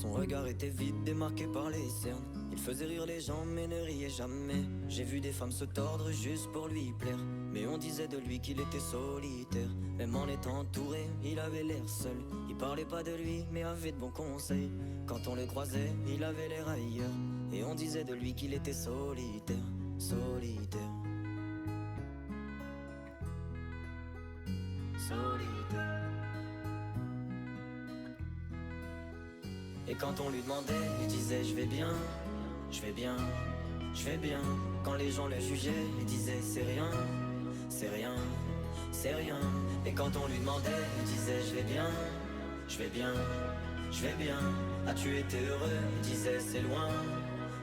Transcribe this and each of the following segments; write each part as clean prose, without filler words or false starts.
Son regard était vide, démarqué par les cernes. Il faisait rire les gens mais ne riait jamais. J'ai vu des femmes se tordre juste pour lui plaire, mais on disait de lui qu'il était solitaire. Même en étant entouré, il avait l'air seul. Il parlait pas de lui mais avait de bons conseils. Quand on le croisait, il avait l'air ailleurs, et on disait de lui qu'il était solitaire. Solitaire. Solitaire. Et quand on lui demandait, il disait je vais bien, je vais bien, je vais bien. Quand les gens le jugeaient, il disait c'est rien, c'est rien, c'est rien. Et quand on lui demandait, il disait je vais bien, je vais bien, je vais bien. As-tu été heureux? Il disait c'est loin,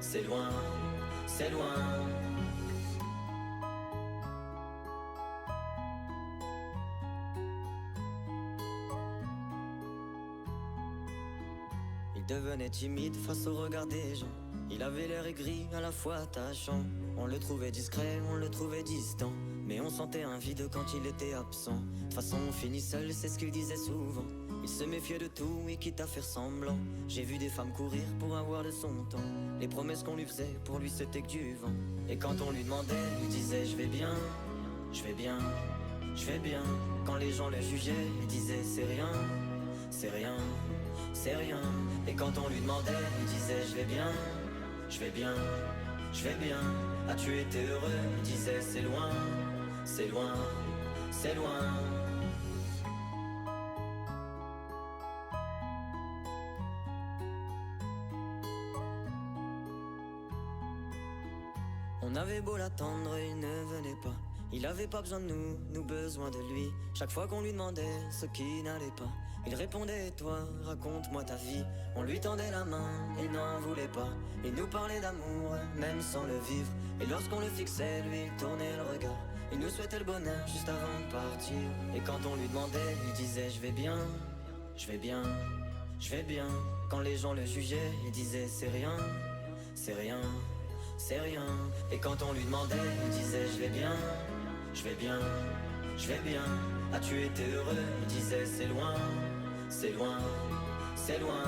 c'est loin, c'est loin. Il devenait timide face au regard des gens. Il avait l'air aigri, à la fois attachant. On le trouvait discret, on le trouvait distant, mais on sentait un vide quand il était absent. De toute façon on finit seul, c'est ce qu'il disait souvent. Il se méfiait de tout et quitte à faire semblant. J'ai vu des femmes courir pour avoir de son temps. Les promesses qu'on lui faisait, pour lui c'était que du vent. Et quand on lui demandait, il disait je vais bien, je vais bien, je vais bien. Quand les gens le jugeaient, il disait c'est rien, c'est rien, c'est rien. Et quand on lui demandait, il disait je vais bien, je vais bien, je vais bien. As-tu été heureux? Il disait c'est loin, c'est loin, c'est loin. On avait beau l'attendre, il ne venait pas. Il avait pas besoin de nous, nous besoin de lui. Chaque fois qu'on lui demandait ce qui n'allait pas, il répondait toi, raconte-moi ta vie. On lui tendait la main, il n'en voulait pas. Il nous parlait d'amour, même sans le vivre. Et lorsqu'on le fixait, lui il tournait le regard. Il nous souhaitait le bonheur juste avant de partir. Et quand on lui demandait, il disait je vais bien, je vais bien, je vais bien. Quand les gens le jugeaient, il disait c'est rien, c'est rien, c'est rien. Et quand on lui demandait, il disait je vais bien, je vais bien, je vais bien. As-tu été heureux? Il disait c'est loin, c'est loin, c'est loin.